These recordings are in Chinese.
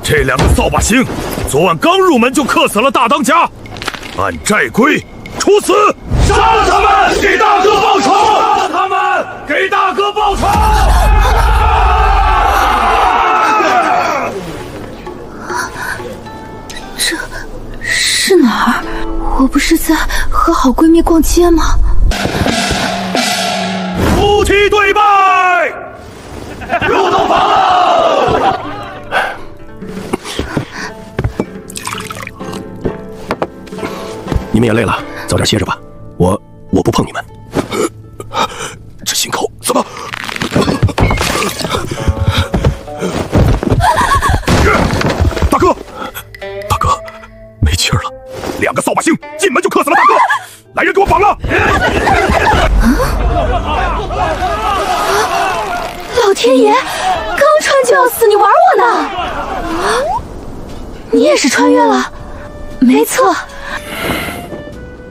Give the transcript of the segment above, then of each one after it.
这两个扫把星，昨晚刚入门就克死了大当家，按寨规处死！杀了他们，给大哥报仇！杀了他们，给大哥报仇！这是哪儿？我不是在和好闺蜜逛街吗？夫妻对拜，入洞房了。你们也累了，早点歇着吧。我不碰你们。这心口怎么？大哥，没气儿了。两个扫把星进门就克死了大哥，来人给我绑了！老天爷，刚穿就要死，你玩我呢？你也是穿越了？没错。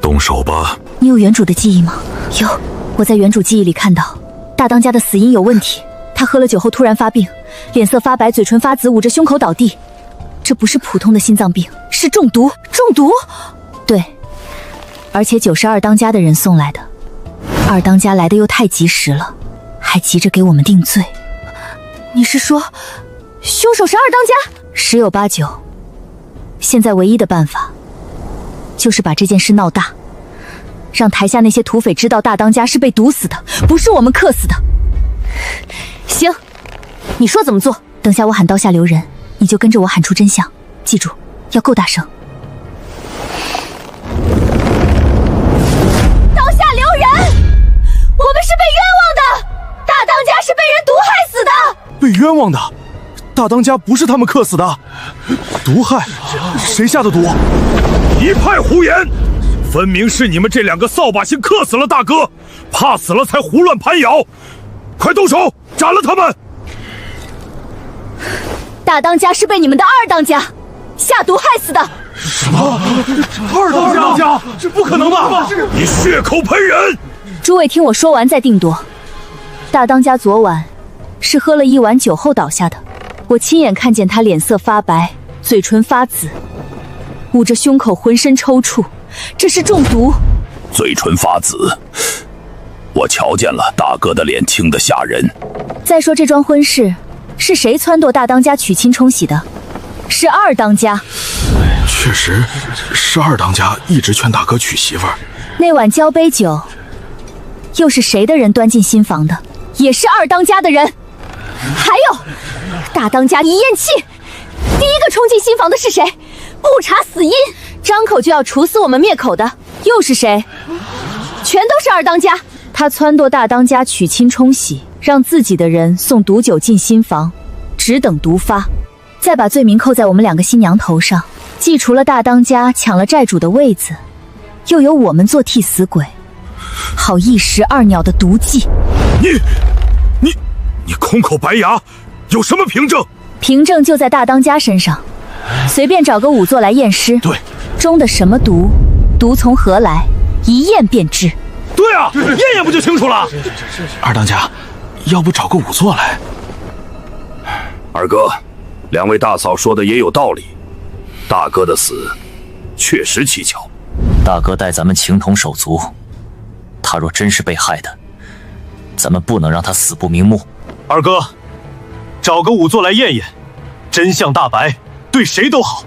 动手吧。你有原主的记忆吗？有，我在原主记忆里看到，大当家的死因有问题。他喝了酒后突然发病，脸色发白，嘴唇发紫，捂着胸口倒地。这不是普通的心脏病，是中毒。中毒？对，而且酒是二当家的人送来的。二当家来的又太及时了，还急着给我们定罪。你是说，凶手是二当家？十有八九。现在唯一的办法，就是把这件事闹大，让台下那些土匪知道大当家是被毒死的，不是我们克死的。行，你说怎么做？等下我喊刀下留人，你就跟着我喊出真相，记住，要够大声。刀下留人！我们是被冤枉的，大当家是被人毒害死的。被冤枉的，大当家不是他们克死的，毒害，谁下的毒？一派胡言！分明是你们这两个扫把星克死了大哥，怕死了才胡乱攀咬，快动手斩了他们！大当家是被你们的二当家下毒害死的。什么？二当家？这不可能吧！你血口喷人！诸位听我说完再定夺。大当家昨晚是喝了一碗酒后倒下的，我亲眼看见他脸色发白，嘴唇发紫，捂着胸口，浑身抽搐，这是中毒。嘴唇发紫，我瞧见了，大哥的脸青得吓人。再说这桩婚事是谁撺掇大当家娶亲冲喜的？是二当家。确实是二当家一直劝大哥娶媳妇儿。那碗交杯酒又是谁的人端进新房的？也是二当家的人。还有大当家一咽气，第一个冲进新房的是谁？不查死因，张口就要处死我们灭口的又是谁？全都是二当家。他撺掇大当家娶亲冲喜，让自己的人送毒酒进新房，只等毒发，再把罪名扣在我们两个新娘头上。既除了大当家抢了债主的位子，又由我们做替死鬼，好一石二鸟的毒计。你空口白牙，有什么凭证？凭证就在大当家身上，随便找个仵作来验尸。对，中的什么毒，毒从何来，一验便知。对啊，验验不就清楚了？二当家，要不找个仵作来？二哥，两位大嫂说的也有道理，大哥的死确实蹊跷。大哥待咱们情同手足，他若真是被害的，咱们不能让他死不瞑目。二哥，找个仵作来验验，真相大白，对谁都好。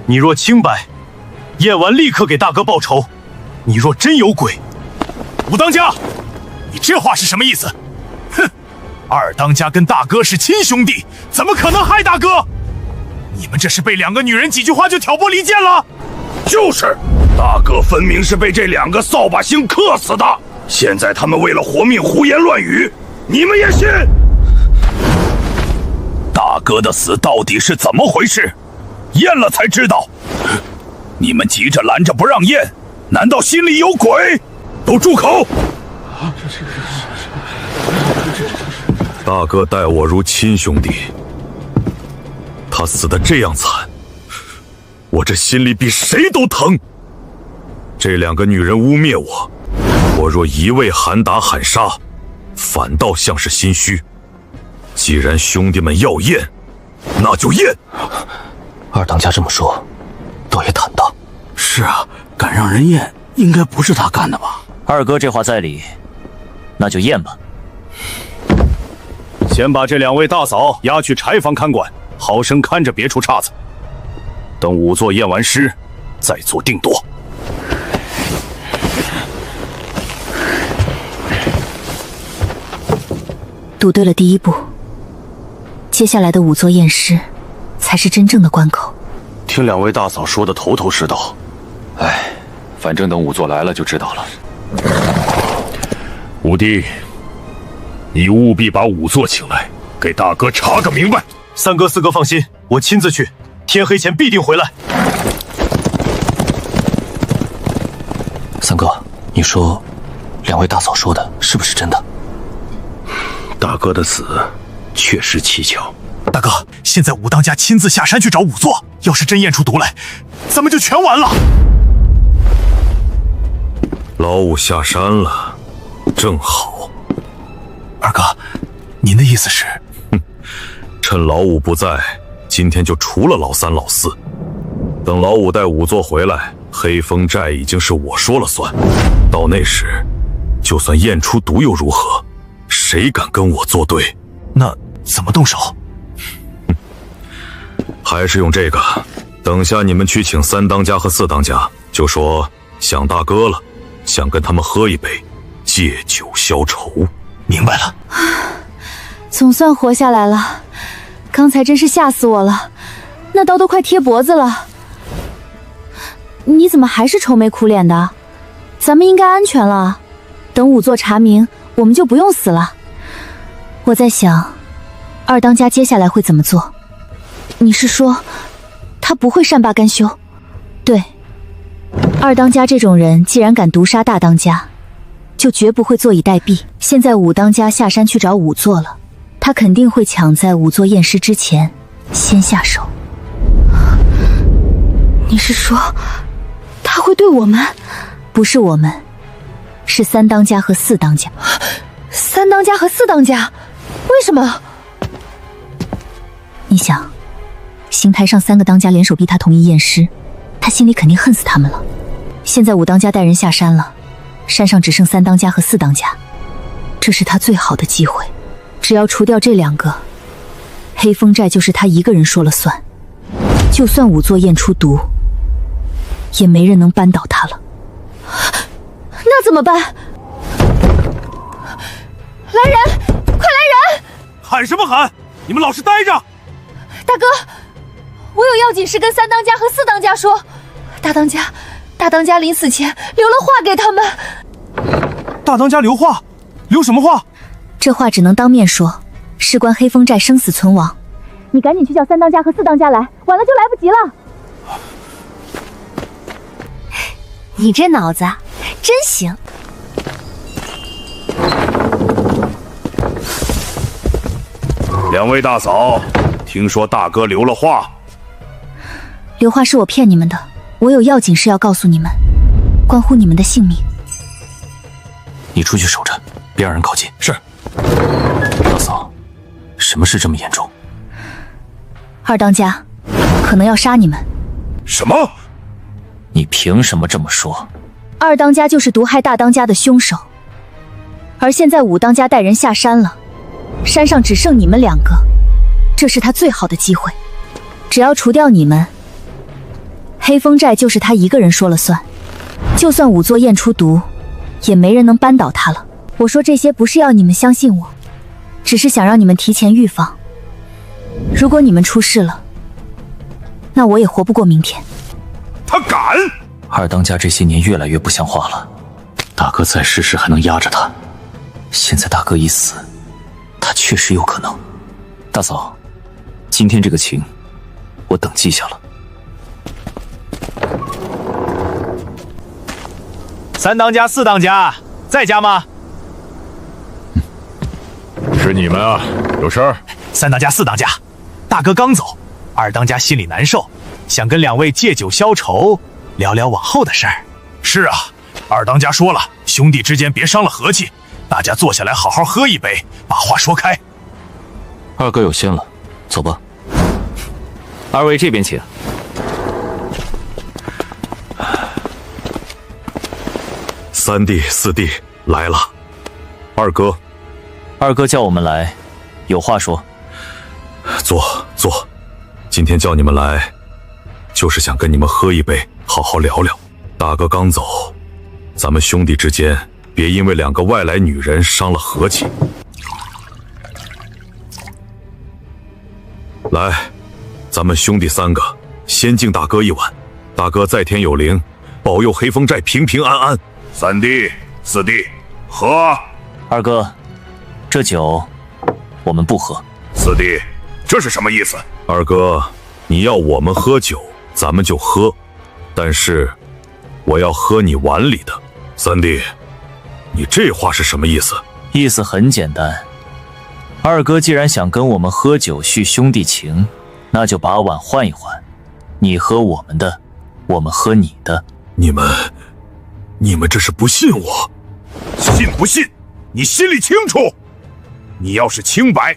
你若清白，验完立刻给大哥报仇；你若真有鬼，武当家，你这话是什么意思？哼，二当家跟大哥是亲兄弟，怎么可能害大哥？你们这是被两个女人几句话就挑拨离间了？就是，大哥分明是被这两个扫把星克死的，现在他们为了活命胡言乱语，你们也信？大哥的死到底是怎么回事？验了才知道。你们急着拦着不让验，难道心里有鬼？都住口！大哥待我如亲兄弟，他死得这样惨，我这心里比谁都疼。这两个女人污蔑我，我若一味喊打喊杀，反倒像是心虚。既然兄弟们要验，那就验。二当家这么说，倒也坦荡。是啊，敢让人验，应该不是他干的吧？二哥这话在理，那就验吧。先把这2位大嫂押去柴房看管，好生看着别出岔子。等仵作验完尸，再做定夺。赌对了第一步，接下来的仵作验尸才是真正的关口。听2位大嫂说的头头是道。哎，反正等仵作来了就知道了。五弟，你务必把仵作请来，给大哥查个明白。三哥四哥放心，我亲自去，天黑前必定回来。三哥，你说2位大嫂说的是不是真的？大哥的死确实蹊跷。大哥，现在武当家亲自下山去找仵作，要是真验出毒来，咱们就全完了。老五下山了，正好。二哥，您的意思是？趁老五不在，今天就除了老三老四。等老五带仵作回来，黑风寨已经是我说了算。到那时，就算验出毒又如何？谁敢跟我作对？那怎么动手？还是用这个。等下你们去请3当家和4当家，就说想大哥了，想跟他们喝一杯，借酒消愁。明白了。总算活下来了，刚才真是吓死我了，那刀都快贴脖子了。你怎么还是愁眉苦脸的？咱们应该安全了，等仵作查明，我们就不用死了。我在想，二当家接下来会怎么做？你是说，他不会善罢甘休？对，二当家这种人，既然敢毒杀大当家，就绝不会坐以待毙。现在5当家下山去找仵作了，他肯定会抢在仵作验尸之前先下手。你是说，他会对我们？不是我们，是3当家和4当家。3当家和4当家，为什么？你想，邢台上3个当家联手逼他同意验尸，他心里肯定恨死他们了。现在5当家带人下山了，山上只剩3当家和4当家，这是他最好的机会。只要除掉这2个，黑风寨就是他一个人说了算。就算仵作验出毒，也没人能扳倒他了。那怎么办？来人，快来人！喊什么喊？你们老实待着！大哥，我有要紧事跟3当家和4当家说。大当家临死前留了话给他们。大当家留话？留什么话？这话只能当面说，事关黑风寨生死存亡。你赶紧去叫3当家和4当家来，晚了就来不及了。你这脑子真行。2位大嫂，听说大哥留了话。留话是我骗你们的，我有要紧事要告诉你们，关乎你们的性命。你出去守着，别让人靠近。是。大嫂，什么事这么严重？2当家可能要杀你们。什么？你凭什么这么说？2当家就是毒害大当家的凶手，而现在5当家带人下山了，山上只剩你们2个，这是他最好的机会。只要除掉你们，黑风寨就是他一个人说了算。就算仵作验出毒，也没人能扳倒他了。我说这些不是要你们相信我，只是想让你们提前预防。如果你们出事了，那我也活不过明天。他敢！2当家这些年越来越不像话了。大哥在世时还能压着他，现在大哥一死，他确实有可能。大嫂，今天这个情，我等记下了。3当家、4当家在家吗？是你们啊，有事儿？3当家、4当家，大哥刚走，2当家心里难受，想跟2位借酒消愁，聊聊往后的事儿。是啊，2当家说了，兄弟之间别伤了和气，大家坐下来好好喝一杯，把话说开。二哥有心了，走吧。二位这边请。三弟、四弟来了。二哥，二哥叫我们来，有话说。坐。今天叫你们来，就是想跟你们喝一杯，好好聊聊。大哥刚走，咱们兄弟之间别因为2个外来女人伤了和气。来，咱们兄弟3个先敬大哥一碗，大哥在天有灵，保佑黑风寨平平安安。三弟、四弟，喝！二哥，这酒我们不喝。四弟，这是什么意思？二哥，你要我们喝酒，咱们就喝，但是我要喝你碗里的。三弟，你这话是什么意思？意思很简单，二哥既然想跟我们喝酒续兄弟情，那就把碗换一换，你喝我们的，我们喝你的。你们这是不信我？信不信，你心里清楚。你要是清白，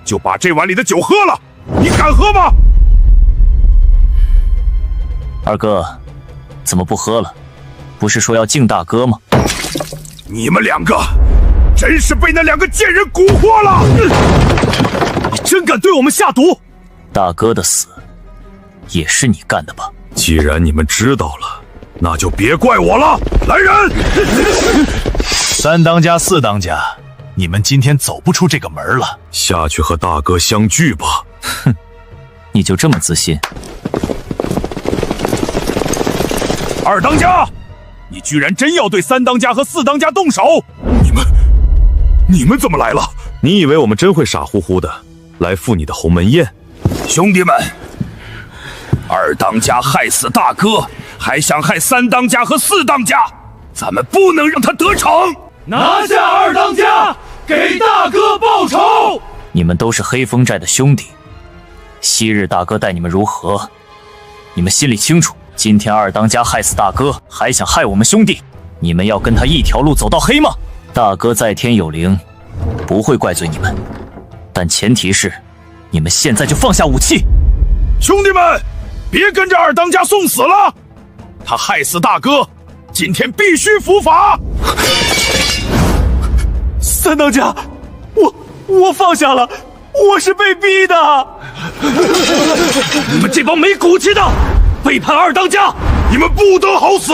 就把这碗里的酒喝了。你敢喝吗？二哥，怎么不喝了？不是说要敬大哥吗？你们2个真是被那2个贱人蛊惑了！你真敢对我们下毒？大哥的死也是你干的吧？既然你们知道了，那就别怪我了。来人！3当家、4当家，你们今天走不出这个门了。下去和大哥相聚吧。哼，你就这么自信？二当家，你居然真要对3当家和4当家动手！你们怎么来了？你以为我们真会傻乎乎的来赴你的鸿门宴？兄弟们，二当家害死大哥，还想害3当家和4当家，咱们不能让他得逞！拿下二当家，给大哥报仇！你们都是黑风寨的兄弟，昔日大哥待你们如何，你们心里清楚。今天二当家害死大哥，还想害我们兄弟，你们要跟他一条路走到黑吗？大哥在天有灵，不会怪罪你们，但前提是你们现在就放下武器。兄弟们，别跟着二当家送死了，他害死大哥，今天必须伏法。3当家，我放下了，我是被逼的。你们这帮没骨气的，背叛二当家，你们不得好死！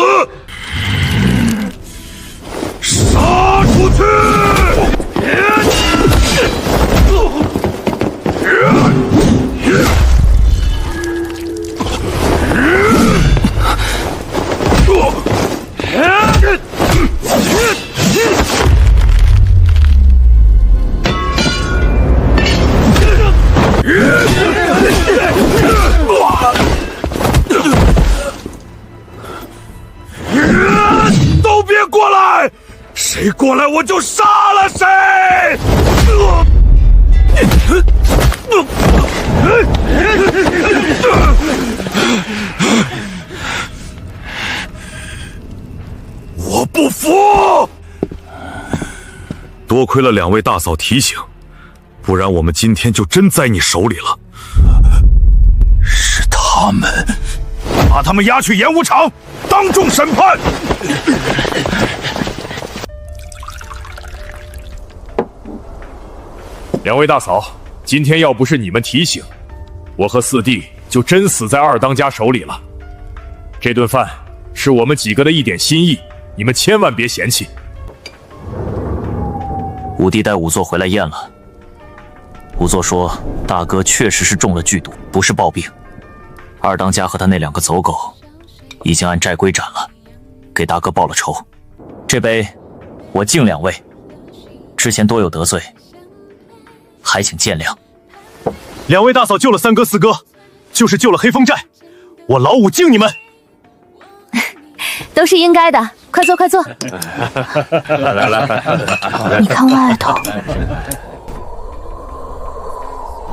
杀出去！都别过来！谁过来我就杀了谁！我不服！多亏了2位大嫂提醒，不然我们今天就真在你手里了。是他们，把他们押去演武场，当众审判。2位大嫂，今天要不是你们提醒，我和4弟就真死在二当家手里了。这顿饭是我们几个的一点心意，你们千万别嫌弃。五弟带仵作回来验了，仵作说大哥确实是中了剧毒，不是暴病。二当家和他那2个走狗已经按债规斩了，给大哥报了仇。这杯我敬2位，之前多有得罪，还请见谅。2位大嫂救了3哥4哥，就是救了黑风寨，我老五敬你们。都是应该的，快坐快坐。来，你看外头，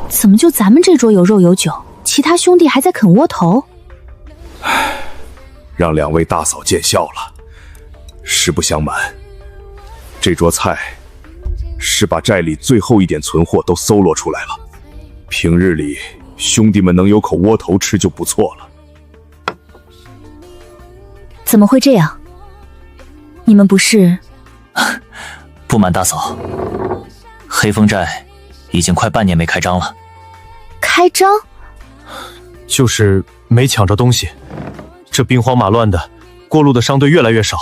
怎么就咱们这桌有肉有酒，其他兄弟还在啃窝头？让2位大嫂见笑了。实不相瞒，这桌菜是把寨里最后一点存货都搜罗出来了。平日里兄弟们能有口窝头吃就不错了。怎么会这样？你们不是……不瞒大嫂，黑风寨已经快半年没开张了。开张？就是没抢着东西。这兵荒马乱的，过路的商队越来越少，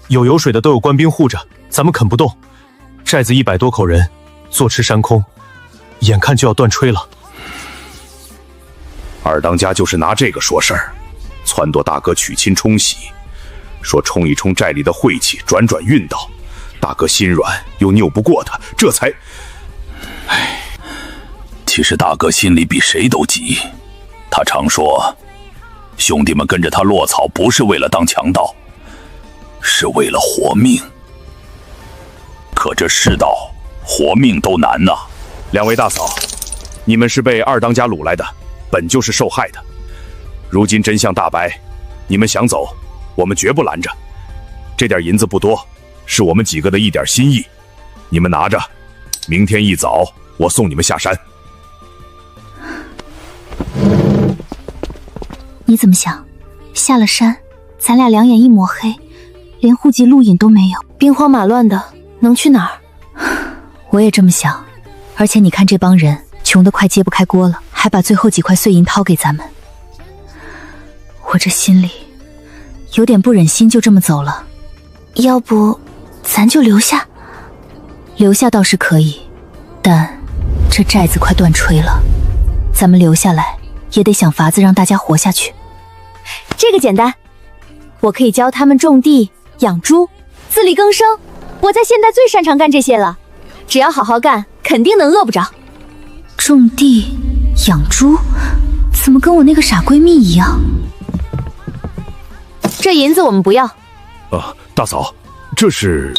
有油水的都有官兵护着，咱们啃不动。寨子100多口人，坐吃山空，眼看就要断炊了。二当家就是拿这个说事儿，撺掇大哥娶亲冲喜，说冲一冲寨里的晦气，转转运道。大哥心软又拗不过他，这才……其实大哥心里比谁都急。他常说，兄弟们跟着他落草，不是为了当强盗，是为了活命。可这世道，活命都难呐。两位大嫂，你们是被二当家掳来的，本就是受害的。如今真相大白，你们想走，我们绝不拦着。这点银子不多，是我们几个的一点心意，你们拿着，明天一早我送你们下山。你怎么想？下了山，咱俩两眼一抹黑，连户籍录影都没有，兵荒马乱的，能去哪儿？我也这么想。而且你看这帮人，穷得快揭不开锅了，还把最后几块碎银掏给咱们。我这心里有点不忍心就这么走了。要不咱就留下？留下倒是可以，但这寨子快断炊了，咱们留下来也得想法子让大家活下去。这个简单，我可以教他们种地、养猪、自力更生。我在现代最擅长干这些了，只要好好干，肯定能饿不着。种地、养猪，怎么跟我那个傻闺蜜一样？这银子我们不要。大嫂，这是……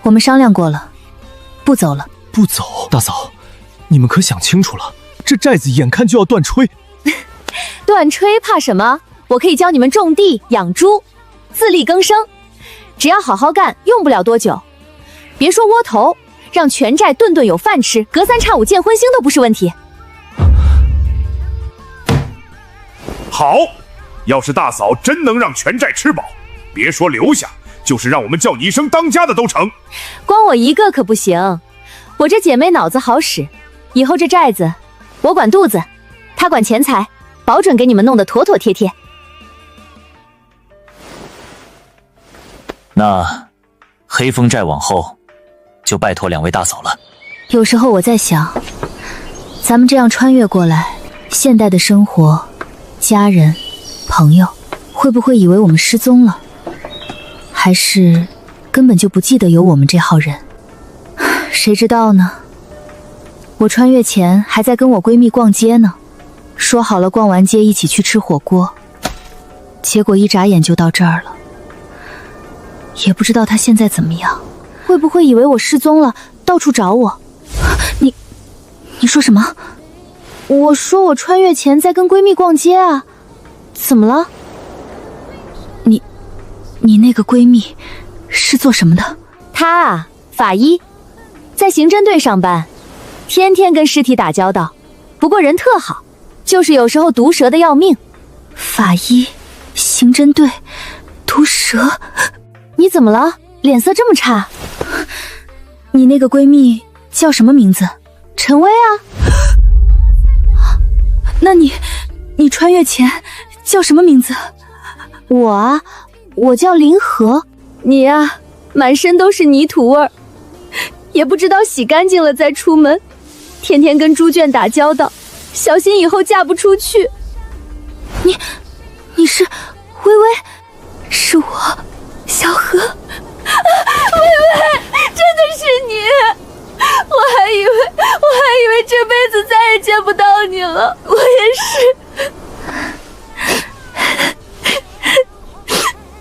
我们商量过了，不走了。不走？大嫂，你们可想清楚了，这寨子眼看就要断炊。断炊怕什么？我可以教你们种地、养猪，自力更生。只要好好干，用不了多久。别说窝头，让全寨顿顿有饭吃，隔三差五见荤腥都不是问题。好，要是大嫂真能让全寨吃饱，别说留下，就是让我们叫你一声当家的都成。光我一个可不行，我这姐妹脑子好使，以后这寨子我管肚子，她管钱财，保准给你们弄得妥妥帖帖。那黑风寨往后就拜托两位大嫂了。有时候我在想，咱们这样穿越过来，现代的生活，家人、朋友会不会以为我们失踪了？还是根本就不记得有我们这号人？谁知道呢？我穿越前还在跟我闺蜜逛街呢，说好了逛完街一起去吃火锅，结果一眨眼就到这儿了。也不知道她现在怎么样，会不会以为我失踪了，到处找我？你说什么？我说我穿越前在跟闺蜜逛街啊，怎么了？你那个闺蜜是做什么的？她啊，法医，在刑侦队上班，天天跟尸体打交道，不过人特好，就是有时候毒舌的要命。法医，刑侦队，毒舌，你怎么了？脸色这么差？你那个闺蜜叫什么名字？陈薇啊。那你穿越前叫什么名字？我啊，我叫林和。你啊，满身都是泥土味儿，也不知道洗干净了再出门，天天跟猪圈打交道，小心以后嫁不出去。你是薇薇？是我，小何。薇薇，真的是你！我还以为这辈子再也见不到你了。我也是，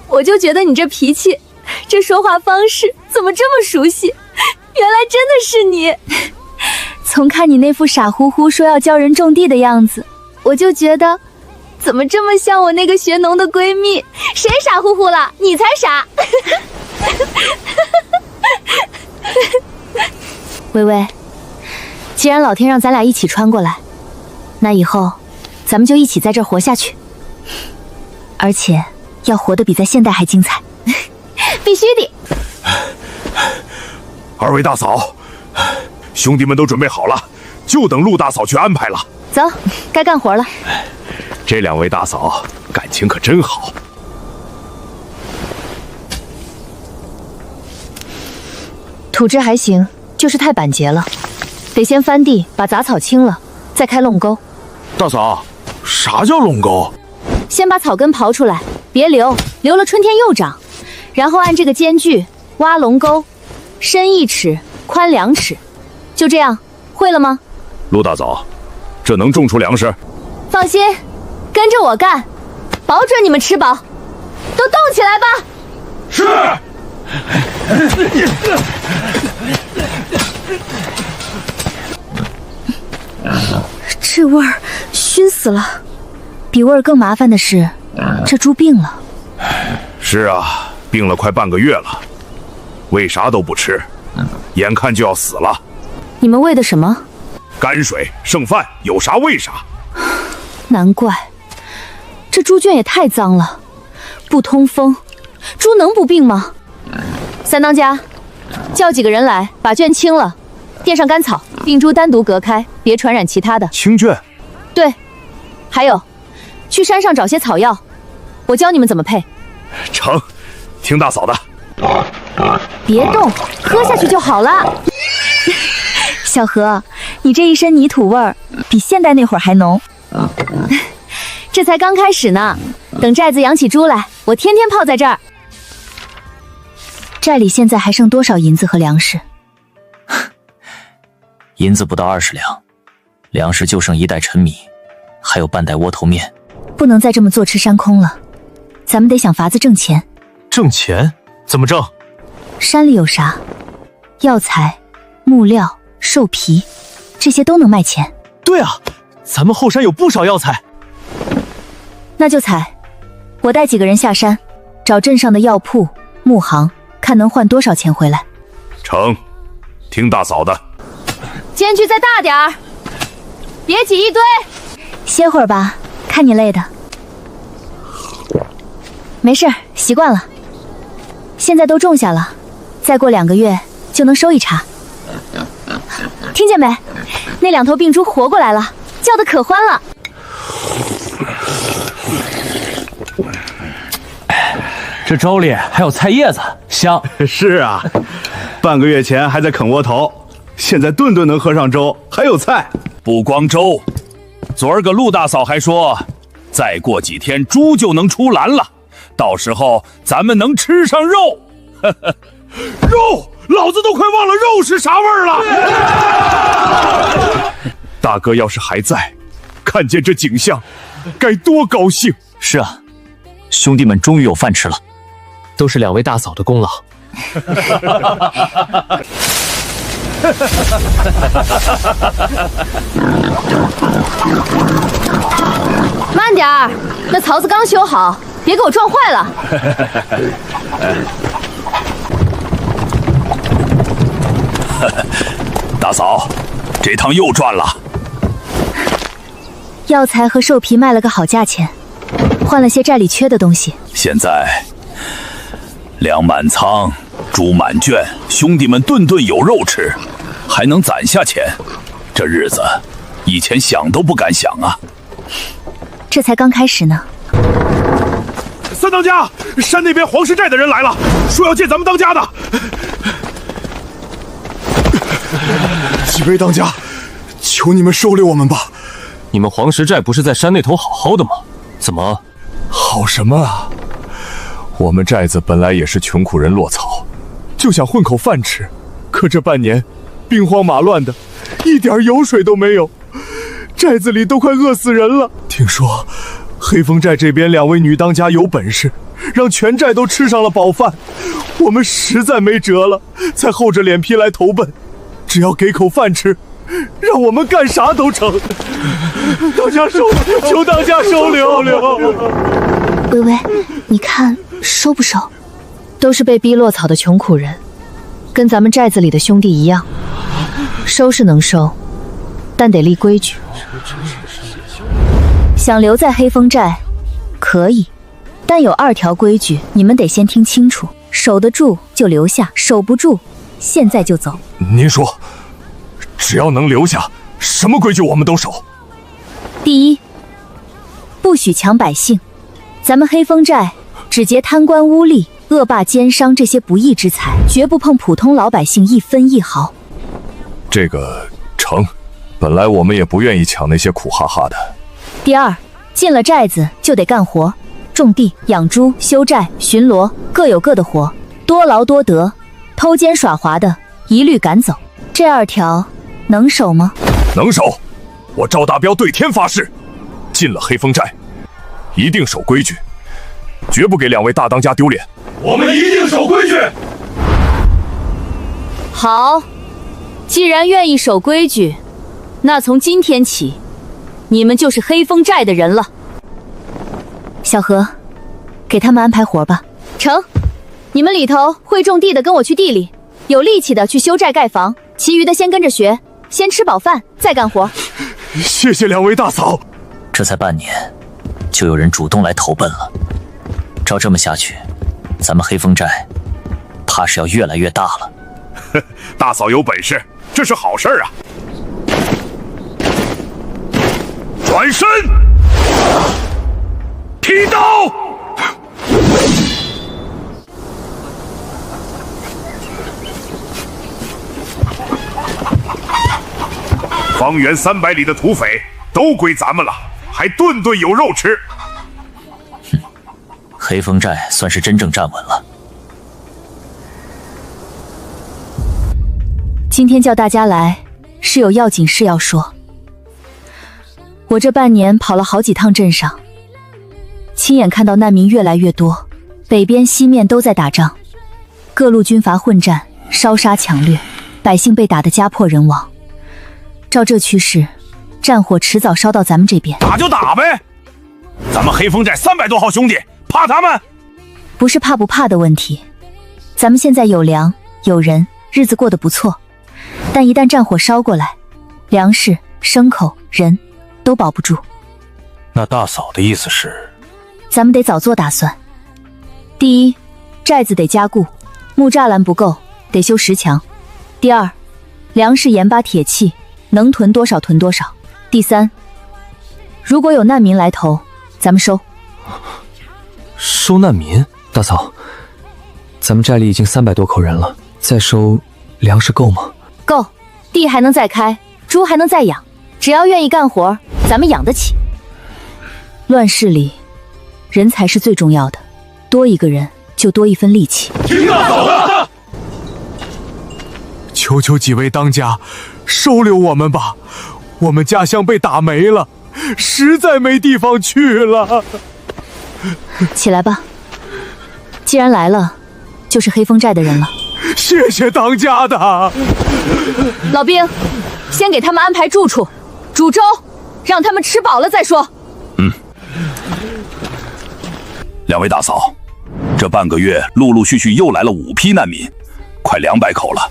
我就觉得你这脾气，这说话方式怎么这么熟悉？原来真的是你。从看你那副傻乎乎说要教人种地的样子，我就觉得怎么这么像我那个学农的闺蜜。谁傻乎乎了？你才傻。薇薇，既然老天让咱俩一起穿过来，那以后，咱们就一起在这儿活下去，而且要活得比在现代还精彩。必须的。二位大嫂，兄弟们都准备好了，就等陆大嫂去安排了。走，该干活了。这两位大嫂感情可真好。土质还行，就是太板结了，得先翻地把杂草清了，再开垄沟。大嫂，啥叫垄沟？先把草根刨出来，别留，留了春天又长。然后按这个间距挖垄沟，深1尺，宽2尺，就这样，会了吗？陆大嫂，这能种出粮食？放心，跟着我干，保准你们吃饱。都动起来吧！是。这味儿熏死了。比味儿更麻烦的是，这猪病了。是啊，病了快半个月了，喂啥都不吃，眼看就要死了。你们喂的什么？泔水、剩饭，有啥喂啥。难怪，这猪圈也太脏了，不通风，猪能不病吗？三当家，叫几个人来，把圈清了，垫上干草，病猪单独隔开，别传染其他的。清圈？对，还有，去山上找些草药，我教你们怎么配。成，听大嫂的。别动，喝下去就好了。小何，你这一身泥土味儿比现代那会儿还浓。这才刚开始呢，等寨子养起猪来，我天天泡在这儿。寨里现在还剩多少银子和粮食？银子不到20两，粮食就剩1袋陈米，还有半袋窝头面。不能再这么坐吃山空了，咱们得想法子挣钱。挣钱？怎么挣？山里有啥？药材、木料、兽皮，这些都能卖钱。对啊，咱们后山有不少药材。那就采，我带几个人下山，找镇上的药铺、木行，看能换多少钱回来。成，听大嫂的。间距再大点儿，别挤一堆。歇会儿吧，看你累的。没事，习惯了。现在都种下了，再过2个月就能收一茬。听见没？那2头病猪活过来了，叫得可欢了。这粥里还有菜叶子，香。是啊，半个月前还在啃窝头，现在顿顿能喝上粥，还有菜。不光粥，昨儿个陆大嫂还说，再过几天猪就能出栏了，到时候咱们能吃上肉。肉，老子都快忘了肉是啥味儿了。大哥要是还在，看见这景象，该多高兴。是啊，兄弟们终于有饭吃了。都是2位大嫂的功劳。慢点儿，那槽子刚修好，别给我撞坏了。大嫂，这趟又赚了。药材和兽皮卖了个好价钱，换了些寨里缺的东西。现在粮满仓，猪满圈，兄弟们顿顿有肉吃，还能攒下钱，这日子以前想都不敢想啊。这才刚开始呢。三当家，山那边黄石寨的人来了，说要见咱们当家的。几位当家，求你们收留我们吧。你们黄石寨不是在山那头好好的吗？怎么？好什么啊？我们寨子本来也是穷苦人落草，就想混口饭吃，可这半年兵荒马乱的，一点油水都没有，寨子里都快饿死人了。听说黑风寨这边2位女当家有本事，让全寨都吃上了饱饭，我们实在没辙了，才厚着脸皮来投奔。只要给口饭吃，让我们干啥都成。当家收留，求当家收留。微微，你看收不收？都是被逼落草的穷苦人，跟咱们寨子里的兄弟一样。收是能收，但得立规矩。想留在黑风寨，可以，但有2条规矩，你们得先听清楚：守得住就留下，守不住，现在就走。您说，只要能留下，什么规矩我们都守。第一，不许抢百姓。咱们黑风寨只劫贪官污吏、恶霸奸商这些不义之财，绝不碰普通老百姓一分一毫。这个成，本来我们也不愿意抢那些苦哈哈的。第二，进了寨子就得干活，种地、养猪、修寨、巡逻，各有各的活，多劳多得，偷奸耍滑的一律赶走。这2条能守吗？能守，我赵大彪对天发誓，进了黑风寨，一定守规矩，绝不给2位大当家丢脸。我们一定守规矩。好，既然愿意守规矩，那从今天起，你们就是黑风寨的人了。小何，给他们安排活吧。成，你们里头会种地的跟我去地里，有力气的去修寨盖房，其余的先跟着学，先吃饱饭再干活。谢谢2位大嫂。这才半年，就有人主动来投奔了。照这么下去，咱们黑风寨怕是要越来越大了。大嫂有本事，这是好事啊！转身，劈刀。方圆300里的土匪都归咱们了，还顿顿有肉吃。黑风寨算是真正站稳了。今天叫大家来，是有要紧事要说。我这半年跑了好几趟镇上，亲眼看到难民越来越多，北边西面都在打仗，各路军阀混战，烧杀抢掠，百姓被打得家破人亡。照这趋势，战火迟早烧到咱们这边。打就打呗，咱们黑风寨300多号兄弟，怕他们？不是怕不怕的问题，咱们现在有粮有人，日子过得不错。但一旦战火烧过来，粮食、牲口、人都保不住。那大嫂的意思是，咱们得早做打算。第一，寨子得加固，木栅栏不够，得修石墙。第二，粮食、盐巴、铁器能囤多少囤多少。第三，如果有难民来投，咱们收。收难民？大嫂，咱们寨里已经300多口人了，再收粮食够吗？够，地还能再开，猪还能再养，只要愿意干活，咱们养得起。乱世里，人才是最重要的，多一个人就多一分力气。听大嫂的！求求几位当家，收留我们吧，我们家乡被打没了，实在没地方去了。起来吧，既然来了，就是黑风寨的人了。谢谢当家的。老兵，先给他们安排住处，煮粥，让他们吃饱了再说。2位大嫂，这半个月陆陆续续又来了5批难民，快200口了，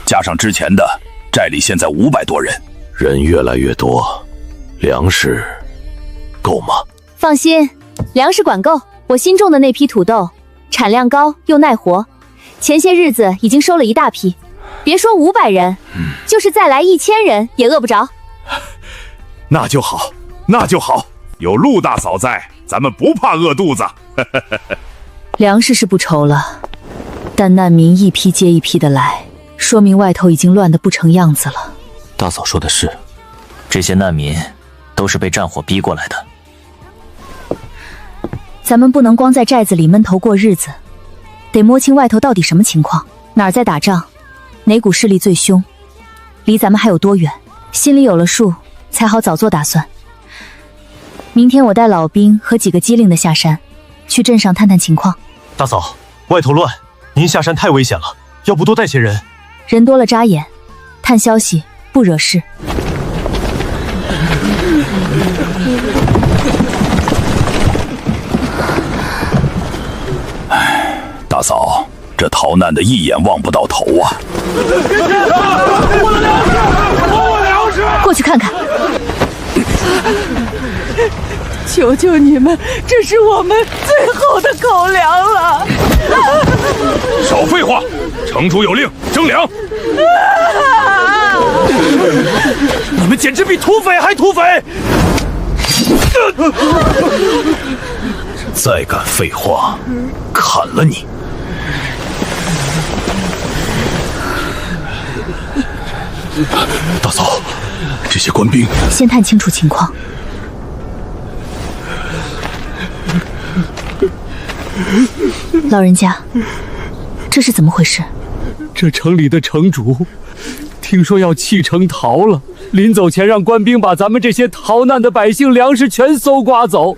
加上之前的，寨里现在500多人，人越来越多，粮食够吗？放心，粮食管够。我新种的那批土豆产量高又耐活，前些日子已经收了一大批，别说500人，就是再来1000人也饿不着。那就好，那就好，有陆大嫂在，咱们不怕饿肚子。粮食是不愁了，但难民一批接一批的来，说明外头已经乱得不成样子了。大嫂说的是，这些难民都是被战火逼过来的。咱们不能光在寨子里闷头过日子，得摸清外头到底什么情况，哪儿在打仗，哪股势力最凶，离咱们还有多远，心里有了数，才好早做打算。明天我带老兵和几个机灵的下山，去镇上探探情况。大嫂，外头乱，您下山太危险了，要不多带些人？人多了扎眼，探消息不惹事。大嫂，这逃难的一眼望不到头啊！过去看看。求求你们，这是我们最后的口粮了！少废话，城主有令，征粮。你们简直比土匪还土匪！再敢废话，砍了你！大嫂，这些官兵……先探清楚情况。老人家，这是怎么回事？这城里的城主听说要弃城逃了，临走前让官兵把咱们这些逃难的百姓粮食全搜刮走。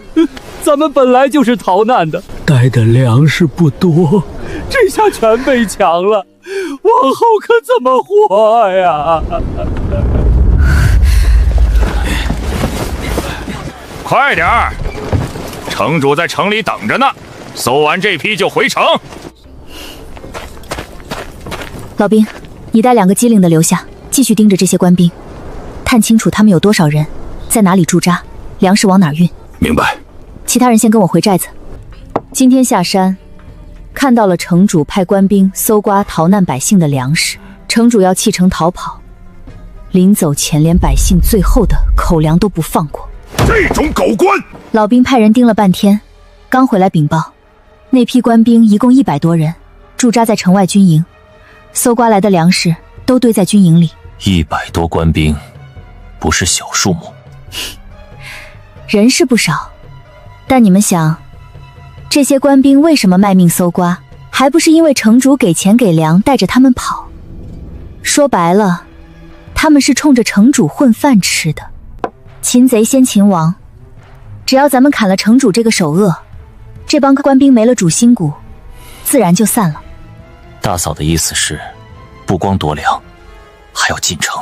咱们本来就是逃难的，带的粮食不多，这下全被抢了，往后可怎么活呀？快点儿，城主在城里等着呢，搜完这批就回城。老兵，你带2个机灵的留下，继续盯着这些官兵，探清楚他们有多少人，在哪里驻扎，粮食往哪儿运。明白。其他人先跟我回寨子。今天下山，看到了城主派官兵搜刮逃难百姓的粮食，城主要弃城逃跑，临走前连百姓最后的口粮都不放过。这种狗官！老兵派人盯了半天，刚回来禀报，那批官兵一共100多人，驻扎在城外军营，搜刮来的粮食都堆在军营里。100多官兵，不是小数目。人是不少，但你们想，这些官兵为什么卖命搜刮？还不是因为城主给钱给粮，带着他们跑。说白了，他们是冲着城主混饭吃的。擒贼先擒王，只要咱们砍了城主这个首恶，这帮官兵没了主心骨，自然就散了。大嫂的意思是，不光夺粮，还要进城，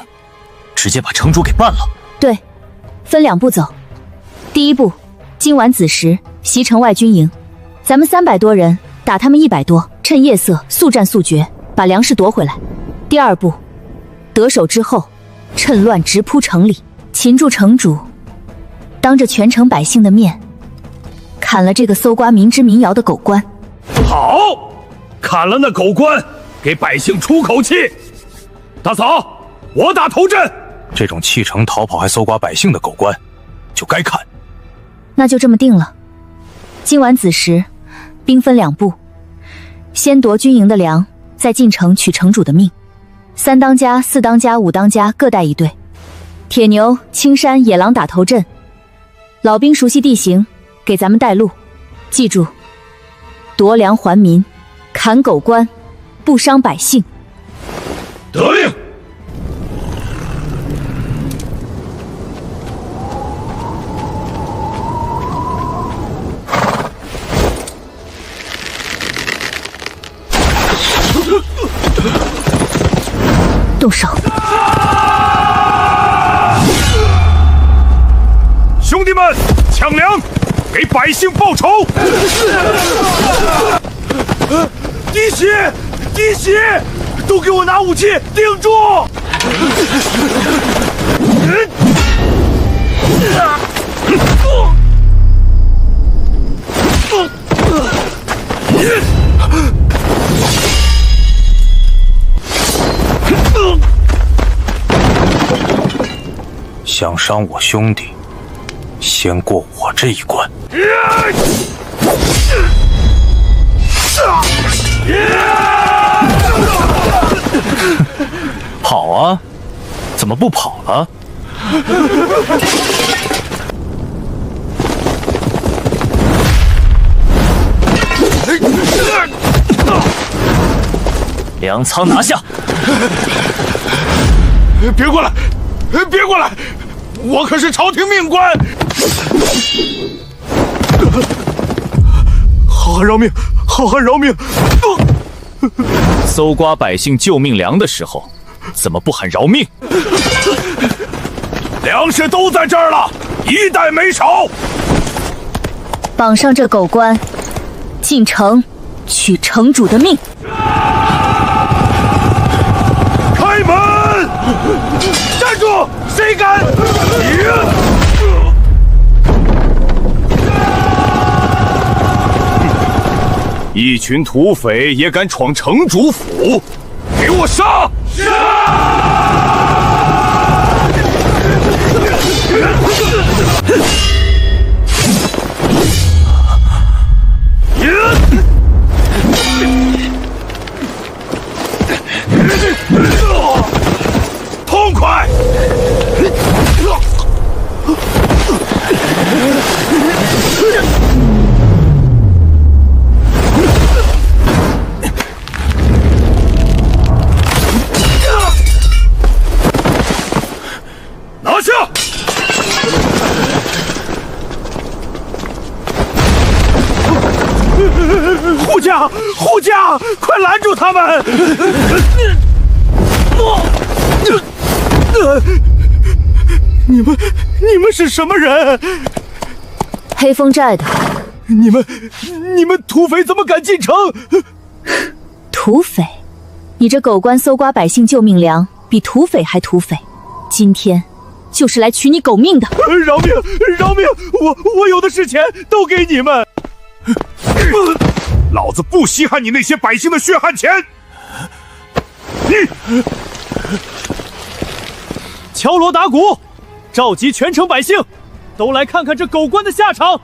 直接把城主给办了。对，分2步走。第一步，今晚子时袭城外军营，咱们300多人打他们100多，趁夜色速战速决，把粮食夺回来。第二步，得手之后，趁乱直扑城里，擒住城主，当着全城百姓的面，砍了这个搜刮民脂民窑的狗官。好，砍了那狗官，给百姓出口气。大嫂，我打头阵。这种弃城逃跑还搜刮百姓的狗官，就该砍。那就这么定了。今晚子时，兵分2步，先夺军营的粮，再进城取城主的命。3当家、4当家、5当家各带一队，铁牛、青山、野狼打头阵。老兵熟悉地形，给咱们带路。记住，夺粮还民，砍狗官，不伤百姓。得令。动手！兄弟们，抢粮，给百姓报仇！滴血，滴血！都给我拿武器顶住！想伤我兄弟，先过我这一关。跑啊！怎么不跑了？粮仓拿下！别过来！别过来！我可是朝廷命官！好汉饶命！好汉饶命！搜刮百姓救命粮的时候，怎么不喊饶命？粮食都在这儿了，一袋没少。绑上这狗官，进城取城主的命。开门！站住！谁敢？一群土匪也敢闯城主府，给我杀！痛快！拿下！护驾，护驾，快拦住他们！你们是什么人？黑风寨的。你们土匪怎么敢进城？土匪？你这狗官搜刮百姓救命粮，比土匪还土匪！今天就是来取你狗命的！饶命！饶命！我有的是钱，都给你们！老子不稀罕你那些百姓的血汗钱！你敲锣打鼓，召集全城百姓，都来看看这狗官的下场！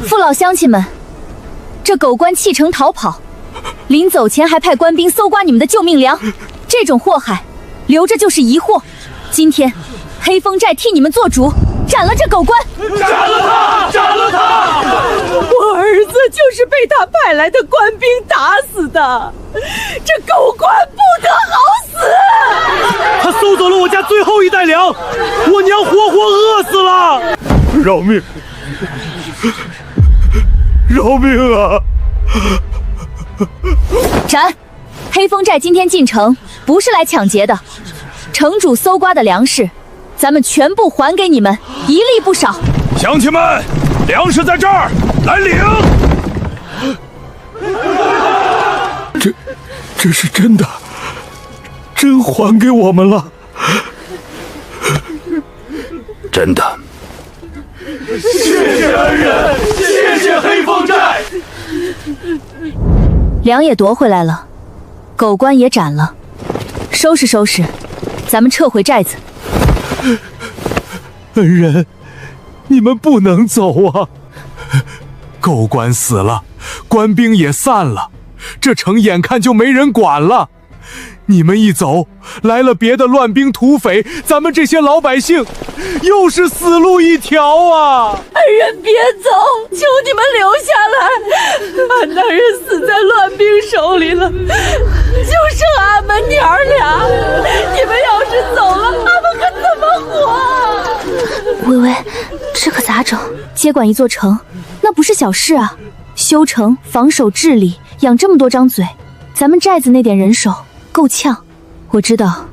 父老乡亲们，这狗官弃城逃跑，临走前还派官兵搜刮你们的救命粮，这种祸害，留着就是疑祸。今天，黑风寨替你们做主，斩了这狗官！斩了他！斩了他！我儿子就是被他派来的官兵打死的，这狗官不得好死！他搜走了我家最后一袋粮，我娘活活饿死了！饶命！饶命啊！斩！黑风寨今天进城不是来抢劫的，城主搜刮的粮食，咱们全部还给你们，一粒不少。乡亲们，粮食在这儿，来领！这是真的，真还给我们了。真的。谢谢恩人，谢谢黑风寨。粮也夺回来了，狗官也斩了，收拾收拾，咱们撤回寨子。恩人，你们不能走啊！狗官死了，官兵也散了，这城眼看就没人管了。你们一走，来了别的乱兵土匪，咱们这些老百姓又是死路一条啊！恩人别走，求你们留下来！俺大人死在乱兵手里了，就剩俺们娘儿俩，你们要是走了，俺们可怎么活？微微，这可咋整？接管一座城，那不是小事啊！修城、防守、治理，养这么多张嘴，咱们寨子那点人手够呛。我知道，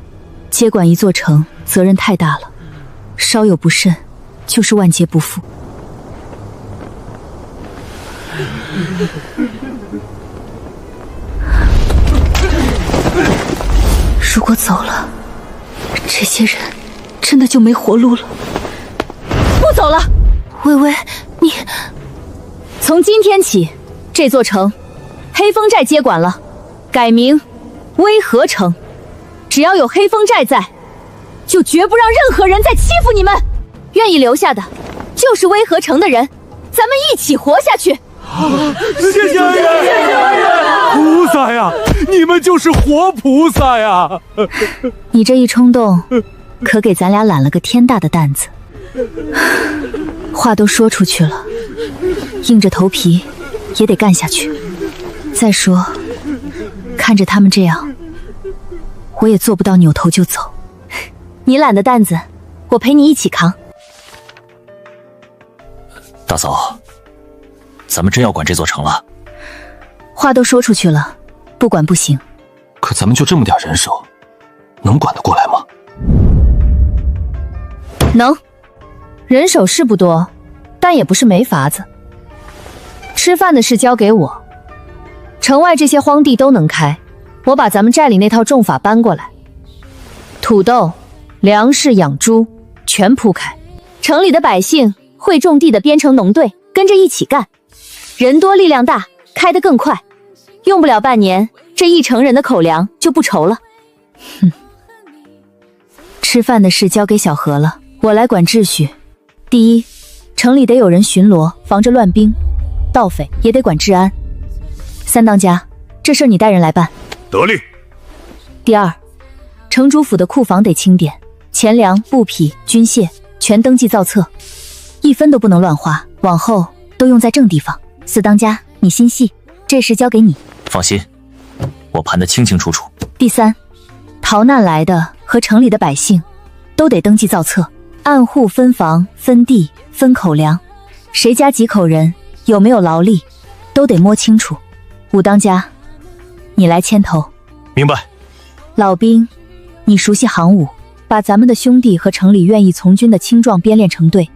接管一座城责任太大了，稍有不慎，就是万劫不复。如果走了，这些人真的就没活路了。不走了，微微，你从今天起，这座城黑风寨接管了，改名威和城。只要有黑风寨在，就绝不让任何人再欺负你们。愿意留下的，就是威和城的人，咱们一起活下去。谢谢恩人，谢谢恩人！菩萨呀，你们就是活菩萨呀！你这一冲动，可给咱俩揽了个天大的担子。话都说出去了，硬着头皮也得干下去。再说，看着他们这样，我也做不到扭头就走。你揽的担子，我陪你一起扛。大嫂，咱们真要管这座城了？话都说出去了，不管不行。可咱们就这么点人手，能管得过来吗？能，人手是不多，但也不是没法子。吃饭的事交给我，城外这些荒地都能开，我把咱们寨里那套种法搬过来。土豆、粮食、养猪全铺开，城里的百姓会种地的编成农队，跟着一起干，人多力量大，开得更快，用不了半年，这1城人的口粮就不愁了。哼，吃饭的事交给小何了，我来管秩序。第一，城里得有人巡逻，防着乱兵，盗匪也得管治安。三当家，这事儿你带人来办。得令。第二，城主府的库房得清点，钱粮、布匹、军械全登记造册，1分都不能乱花，往后都用在正地方。四当家，你心细，这事交给你。放心，我盘得清清楚楚。第三，逃难来的和城里的百姓都得登记造册，按户分房、分地、分口粮，谁家几口人，有没有劳力，都得摸清楚。五当家，你来牵头。明白。老兵，你熟悉行伍，把咱们的兄弟和城里愿意从军的青壮编练成队，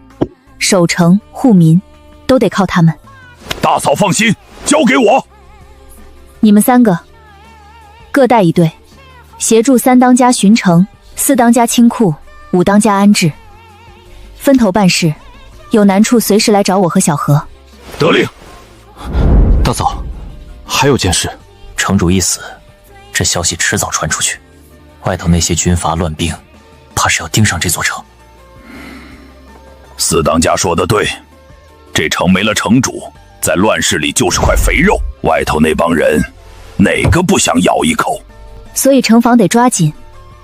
守城护民都得靠他们。大嫂放心，交给我。你们3个各带1队，协助3当家巡城，4当家清库，5当家安置，分头办事，有难处随时来找我和小何。得令。大嫂，还有件事，城主一死，这消息迟早传出去，外头那些军阀乱兵，怕是要盯上这座城。四当家说的对，这城没了城主，在乱世里就是块肥肉，外头那帮人哪个不想咬一口？所以城防得抓紧，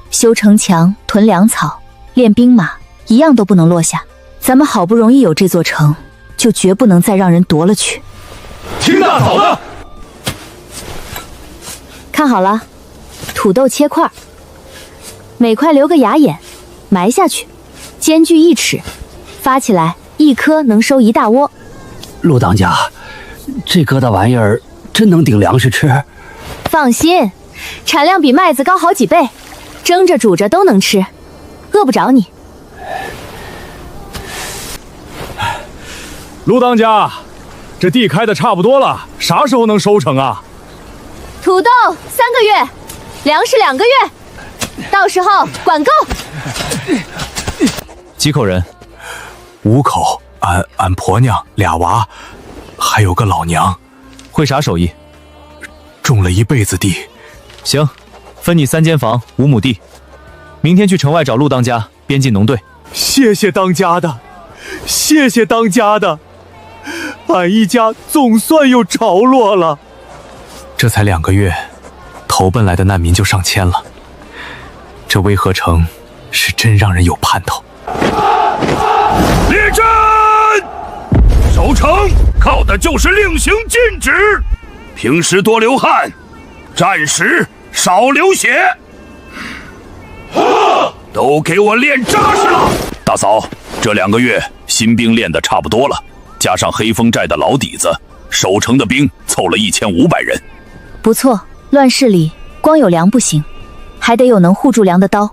修城墙、囤粮草、练兵马，一样都不能落下。咱们好不容易有这座城，就绝不能再让人夺了去。听大嫂的。看好了，土豆切块，每块留个牙眼，埋下去，间距1尺，发起来1颗能收1大窝。陆当家，这疙瘩玩意儿真能顶粮食吃？放心，产量比麦子高好几倍，蒸着煮着都能吃，饿不着你。陆当家，这地开的差不多了，啥时候能收成啊？土豆3个月，粮食2个月，到时候管够。几口人？5口，俺婆娘2娃，还有个老娘。会啥手艺？种了1辈子地。行，分你3间房5亩地，明天去城外找陆当家编进农队。谢谢当家的，谢谢当家的，俺一家总算有着落了。这才2个月，投奔来的难民就上千了，这威和城是真让人有盼头。列阵，守城靠的就是令行禁止，平时多流汗，战时少流血，都给我练扎实了。大嫂，这2个月新兵练得差不多了，加上黑风寨的老底子，守城的兵凑了1500人。不错，乱世里光有粮不行，还得有能护住粮的刀。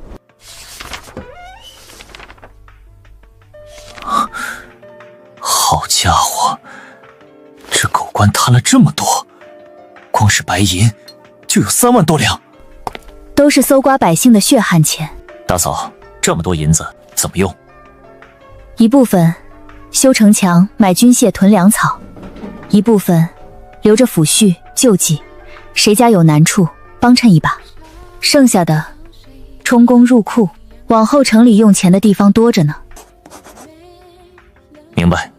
好家伙，这狗官贪了这么多，光是白银就有3万多两，都是搜刮百姓的血汗钱。大嫂，这么多银子怎么用？一部分修城墙、买军械、囤粮草，一部分留着抚恤救济，谁家有难处帮衬一把，剩下的充公入库，往后城里用钱的地方多着呢。明白。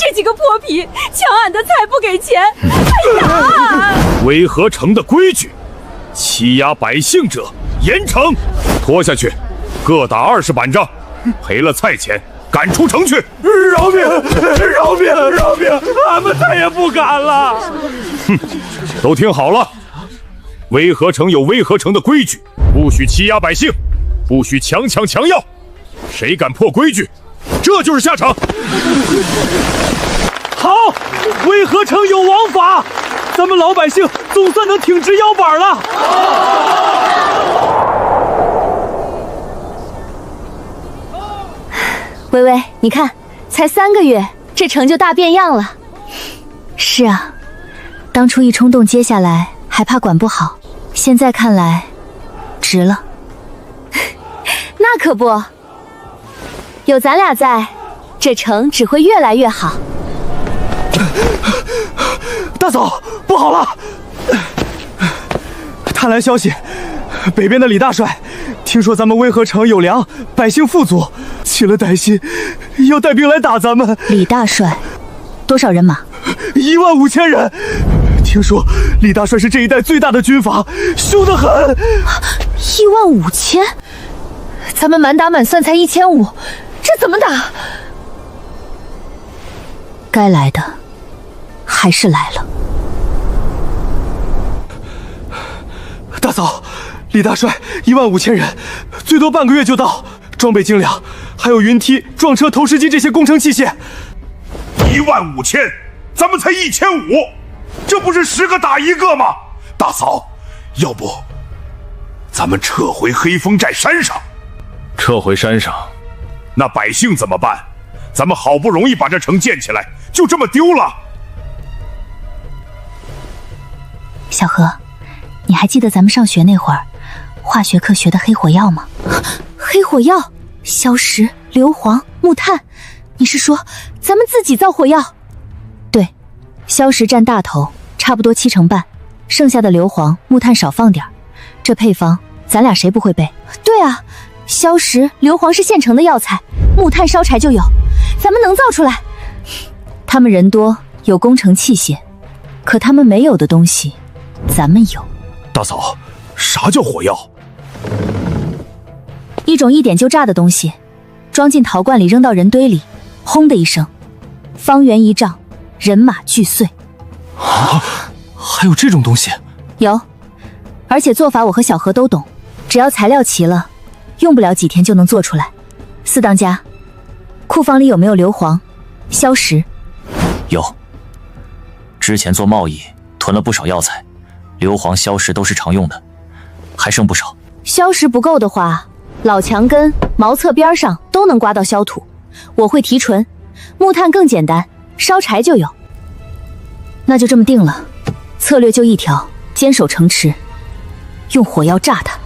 这几个破皮抢俺的菜不给钱，哎呀！威和城的规矩，欺压百姓者严惩，拖下去，各打20板杖，赔了菜钱，赶出城去。饶命！饶命！饶命！俺们再也不敢了。哼，都听好了，威和城有威和城的规矩，不许欺压百姓，不许强抢强要，谁敢破规矩，这就是下场。好，威和城有王法，咱们老百姓总算能挺直腰板了。微微，你看，才3个月，这城就大变样了。是啊，当初一冲动接下来，还怕管不好，现在看来，值了。那可不，有咱俩在，这城只会越来越好。大嫂，不好了！探来消息，北边的李大帅听说咱们威和城有粮，百姓富足，起了歹心，要带兵来打咱们。李大帅，多少人马？15000人。听说李大帅是这一带最大的军阀，凶得很。15000，咱们满打满算才1500，这怎么打？该来的还是来了。大嫂，李大帅15000人，最多半个月就到，装备精良，还有云梯、撞车、投石机这些工程器械。15000，咱们才1500，这不是10个打1个吗？大嫂，要不咱们撤回黑风寨山上？撤回山上，那百姓怎么办？咱们好不容易把这城建起来，就这么丢了。小何，你还记得咱们上学那会儿，化学课学的黑火药吗？黑火药、硝石、硫磺、木炭，你是说咱们自己造火药？对，硝石占大头，差不多7成半，剩下的硫磺、木炭少放点。这配方咱俩谁不会背？对啊，硝石、硫磺是现成的药材，木炭烧柴就有，咱们能造出来。他们人多，有工程器械，可他们没有的东西，咱们有。大嫂，啥叫火药？一种一点就炸的东西，装进陶罐里扔到人堆里，轰的一声，方圆1丈，人马俱碎。啊，还有这种东西？有，而且做法我和小何都懂，只要材料齐了，用不了几天就能做出来。四当家，库房里有没有硫磺、硝石？有，之前做贸易囤了不少药材，硫磺、硝石都是常用的，还剩不少。硝石不够的话，老墙根、茅厕边上都能刮到硝土，我会提纯。木炭更简单，烧柴就有。那就这么定了，策略就一条，坚守城池，用火药炸它。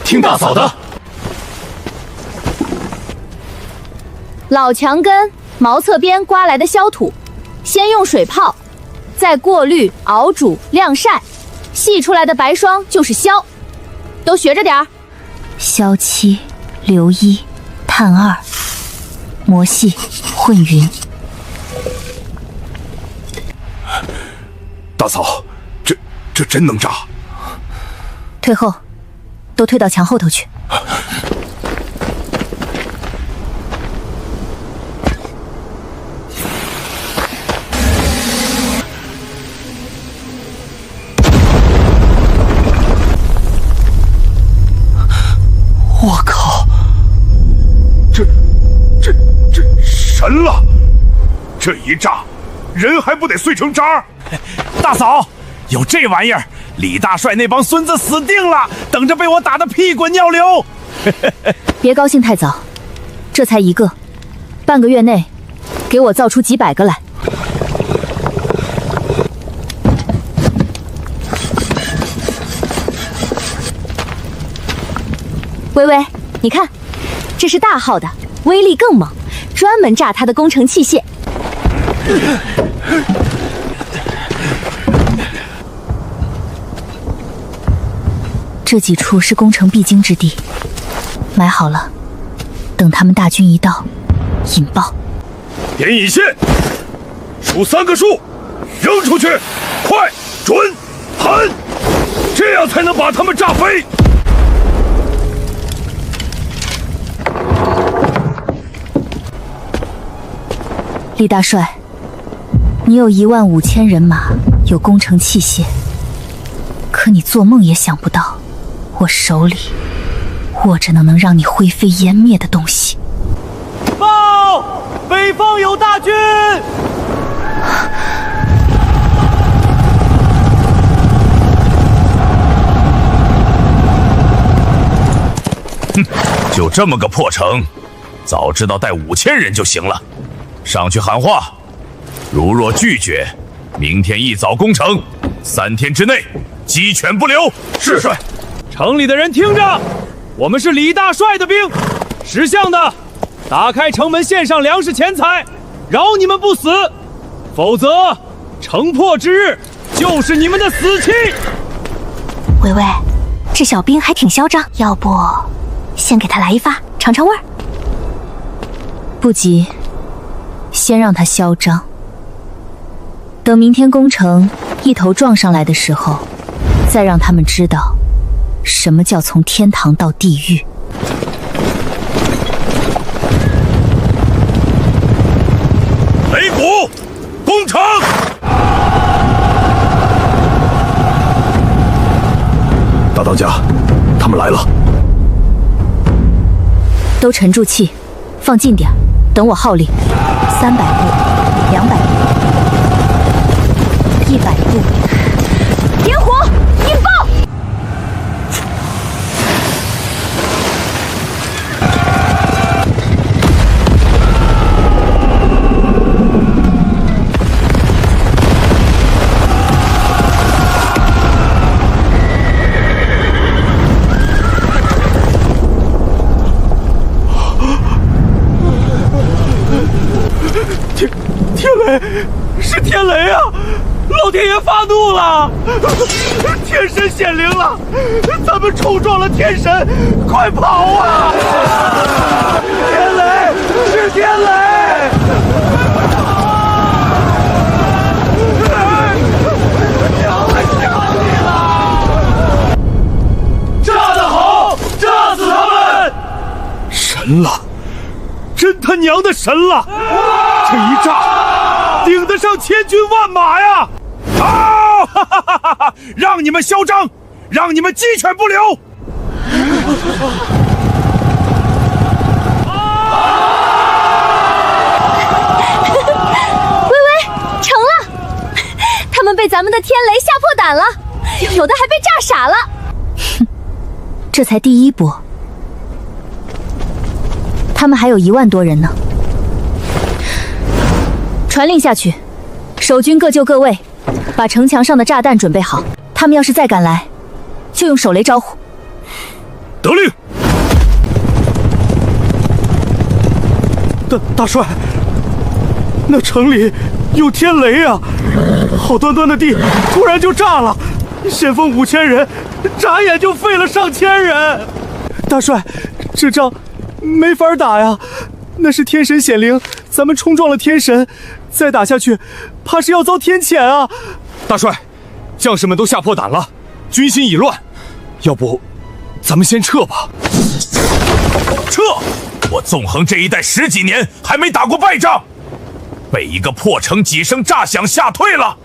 听大嫂的。老墙根、茅厕边刮来的硝土，先用水泡，再过滤、熬煮、晾晒，析出来的白霜就是硝。都学着点儿。硝7、硫1、碳2，磨细混匀。大嫂，这真能炸？退后，都退到墙后头去。我靠！这神了！这一炸，人还不得碎成渣？大嫂，有这玩意儿，李大帅那帮孙子死定了，等着被我打得屁滚尿流。别高兴太早，这才1个，半个月内，给我造出几百个来。微微，你看，这是大号的，威力更猛，专门炸它的工程器械。这几处是攻城必经之地，埋好了，等他们大军一到，引爆。点引线，数3个数，扔出去，快、准、狠，这样才能把他们炸飞。李大帅，你有15000人马，有工程器械，可你做梦也想不到，我手里握着能让你灰飞烟灭的东西。报！北方有大军！哼，就这么个破城，早知道带5000人就行了。上去喊话，如若拒绝，明天一早攻城，3天之内鸡犬不留。是帅。城里的人听着，我们是李大帅的兵，识相的，打开城门，献上粮食钱财，饶你们不死，否则城破之日就是你们的死期。微微，这小兵还挺嚣张，要不先给他来一发尝尝味儿？不急，先让他嚣张，等明天攻城一头撞上来的时候，再让他们知道什么叫从天堂到地狱。擂鼓，攻城！大当家，他们来了。都沉住气，放近点，等我号令。300步，200步，100步，点火，引爆！天雷，是天雷啊！老天爷发怒了，天神显灵了，咱们冲撞了天神，快跑啊！天雷，是天雷！娘们想你了！炸得好，炸死他们！神了，真他娘的神了！这一炸，顶得上千军万马呀！啊！哈哈哈哈！让你们嚣张，让你们鸡犬不留！微微，成了！他们被咱们的天雷吓破胆了，有的还被炸傻了。这才第一波，他们还有1万多人呢。传令下去，守军各就各位，把城墙上的炸弹准备好。他们要是再敢来，就用手雷招呼。得令。大帅，那城里有天雷啊！好端端的地突然就炸了，先锋5000人，眨眼就废了上千人。大帅，这仗没法打呀！那是天神显灵，咱们冲撞了天神，再打下去，怕是要遭天谴啊！大帅，将士们都吓破胆了，军心已乱，要不咱们先撤吧？撤！我纵横这一带10几年，还没打过败仗，被一个破城几声炸响吓退了，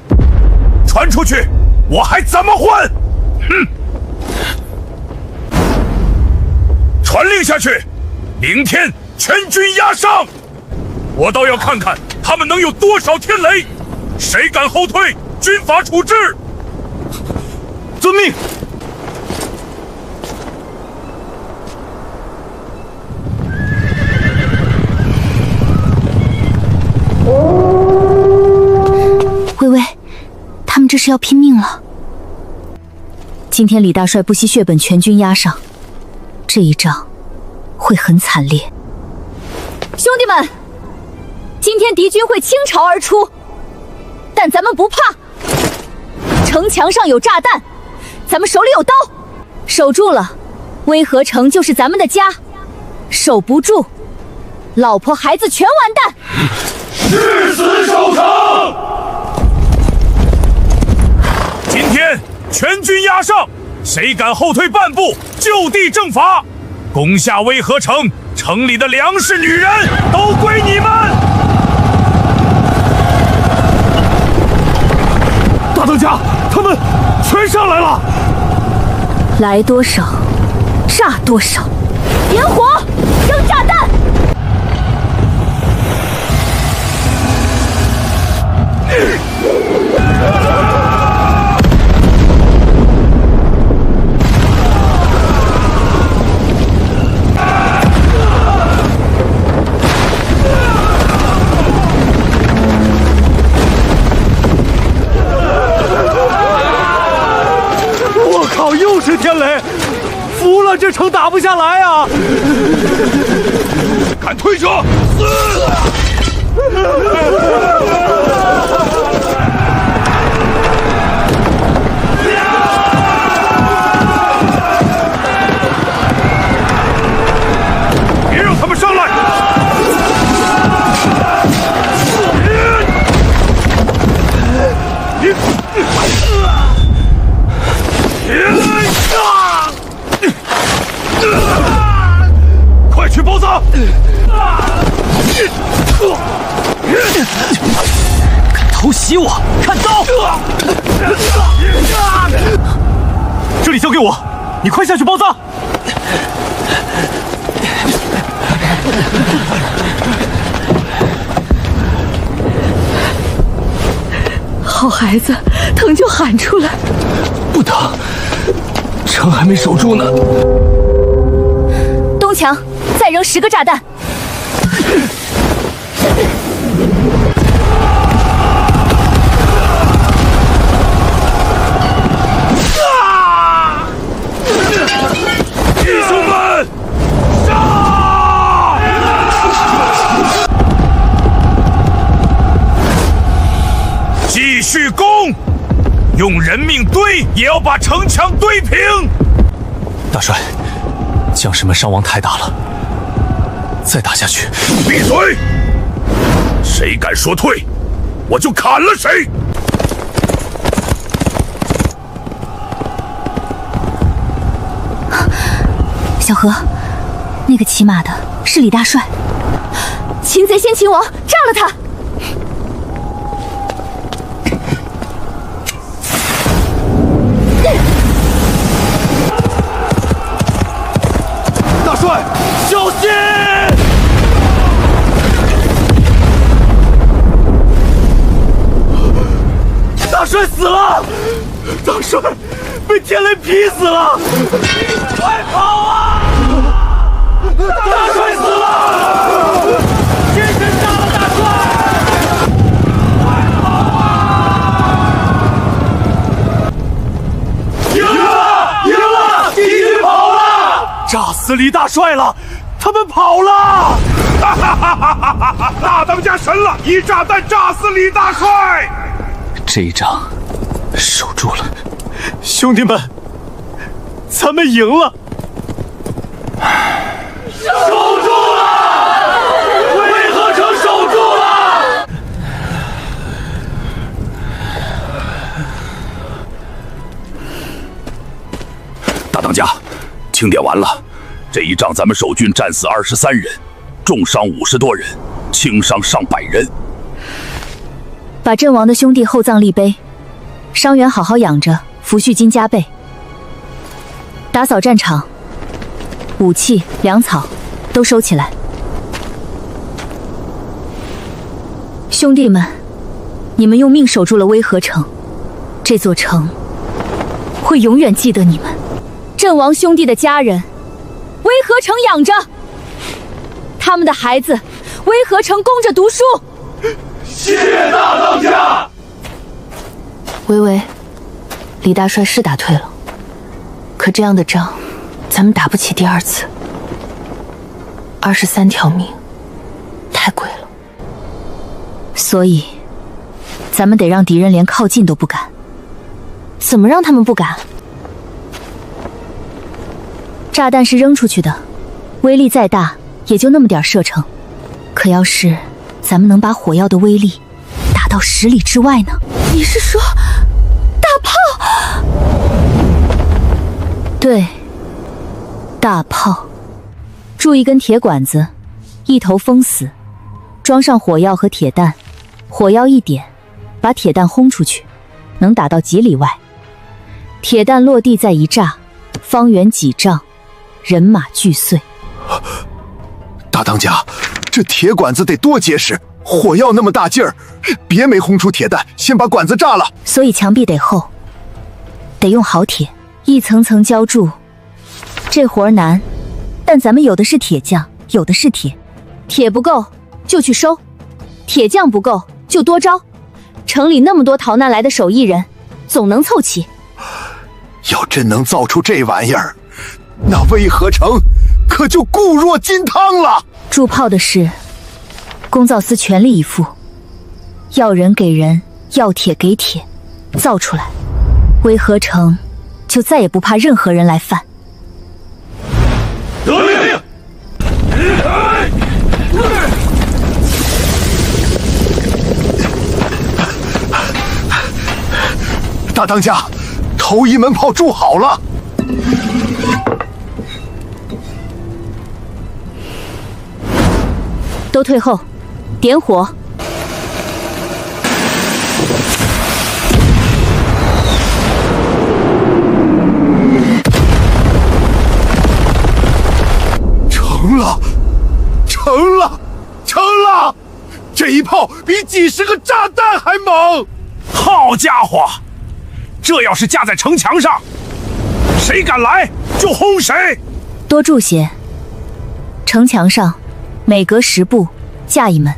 传出去，我还怎么混？哼！传令下去，明天全军压上！我倒要看看他们能有多少天雷，谁敢后退，军法处置！遵命。微微，他们这是要拼命了。今天李大帅不惜血本全军压上，这一仗会很惨烈。兄弟们，今天敌军会倾巢而出，但咱们不怕。城墙上有炸弹，咱们手里有刀，守住了，威和城就是咱们的家；守不住，老婆孩子全完蛋。誓死守城！今天全军压上，谁敢后退半步，就地正法！攻下威和城，城里的粮食、女人都归你们！大当家，他们全上来了！来多少，炸多少！点火，扔炸弹！操，又是天雷！服了，这城打不下来啊！敢退者，死！别让他们上来！快去包扎！敢偷袭我，看刀！这里交给我，你快下去包扎。好孩子，疼就喊出来。不疼，城还没守住呢。东墙，再扔10个炸弹。弟兄们，杀！继续攻，用人命堆也要把城墙堆平。大帅，将士们伤亡太大了，再打下去。闭嘴！谁敢说退，我就砍了谁！小何，那个骑马的是李大帅。擒贼先擒王，炸了他！大帅，小心！大帅死了！大帅被天雷劈死了！快跑啊！大帅死了！天神杀了大帅！快跑啊！赢了！赢了！敌军跑了！炸死李大帅了！他们跑了！哈哈哈哈哈哈！大当家神了，一炸弹炸死李大帅！这一仗守住了，兄弟们，咱们赢了！守住了！渭河城守住了！大当家，清点完了，这一仗咱们守军战死23人，重伤50多人，轻伤上百人。把阵亡的兄弟厚葬立碑，伤员好好养着，抚恤金加倍。打扫战场，武器、粮草都收起来。兄弟们，你们用命守住了渭河城，这座城会永远记得你们。阵亡兄弟的家人，渭河城养着，他们的孩子，渭河城供着读书。谢大当家。微微，李大帅是打退了，可这样的仗，咱们打不起第2次。23条命，太贵了。所以，咱们得让敌人连靠近都不敢。怎么让他们不敢？炸弹是扔出去的，威力再大，也就那么点射程。可要是咱们能把火药的威力打到10里之外呢？你是说大炮？对，大炮。铸一根铁管子，一头封死，装上火药和铁弹，火药一点，把铁弹轰出去，能打到几里外。铁弹落地再一炸，方圆几丈，人马俱碎。大当家，这铁管子得多结实，火药那么大劲儿，别没轰出铁弹，先把管子炸了。所以墙壁得厚，得用好铁，一层层浇筑。这活儿难，但咱们有的是铁匠，有的是铁，铁不够就去收，铁匠不够就多招。城里那么多逃难来的手艺人，总能凑齐。要真能造出这玩意儿，那威和城可就固若金汤了。铸炮的事，工造司全力以赴，要人给人，要铁给铁，造出来，威和城就再也不怕任何人来犯。得令！大当家，头一门炮铸好了。都退后，点火。成了，成了，成了！这一炮比几十个炸弹还猛！好家伙，这要是架在城墙上，谁敢来就轰谁。多注些，城墙上每隔10步架一门。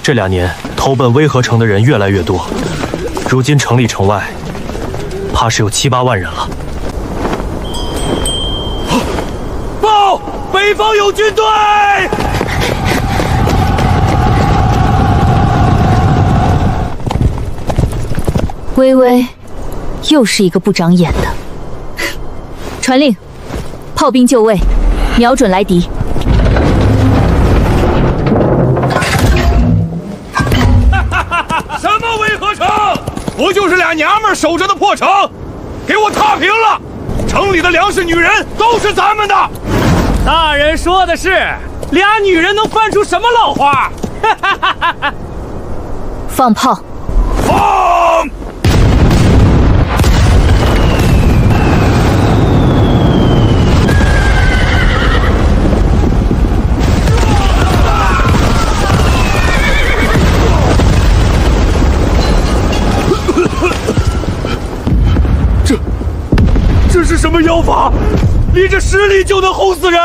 这2年投奔威和城的人越来越多，如今城里城外，怕是有7、8万人了。报，北方有军队！微微，又是一个不长眼的。传令，炮兵就位，瞄准来敌。什么威和城？不就是俩娘们守着的破城？给我踏平了！城里的粮食、女人都是咱们的。大人说的是，俩女人能翻出什么老花？放炮！放！这是什么妖法？离这10里就能轰死人！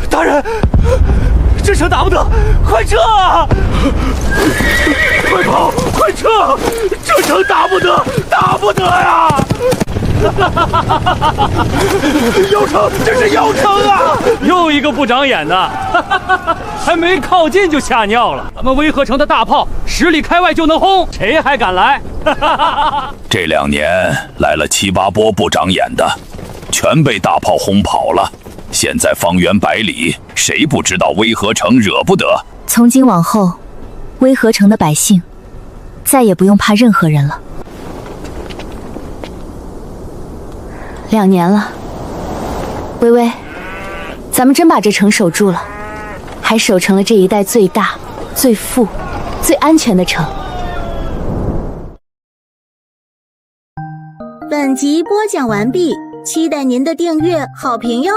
大人，这城打不得，快撤啊！快跑，快撤！这城打不得，打不得呀！妖城，这是妖城啊！又一个不长眼的，还没靠近就吓尿了。咱们威和城的大炮10里开外就能轰，谁还敢来？这2年来了7、8波不长眼的，全被大炮轰跑了。现在方圆100里，谁不知道威和城惹不得？从今往后，威和城的百姓再也不用怕任何人了。2年了，微微，咱们真把这城守住了，还守成了这一带最大、最富、最安全的城。本集播讲完毕，期待您的订阅、好评哟。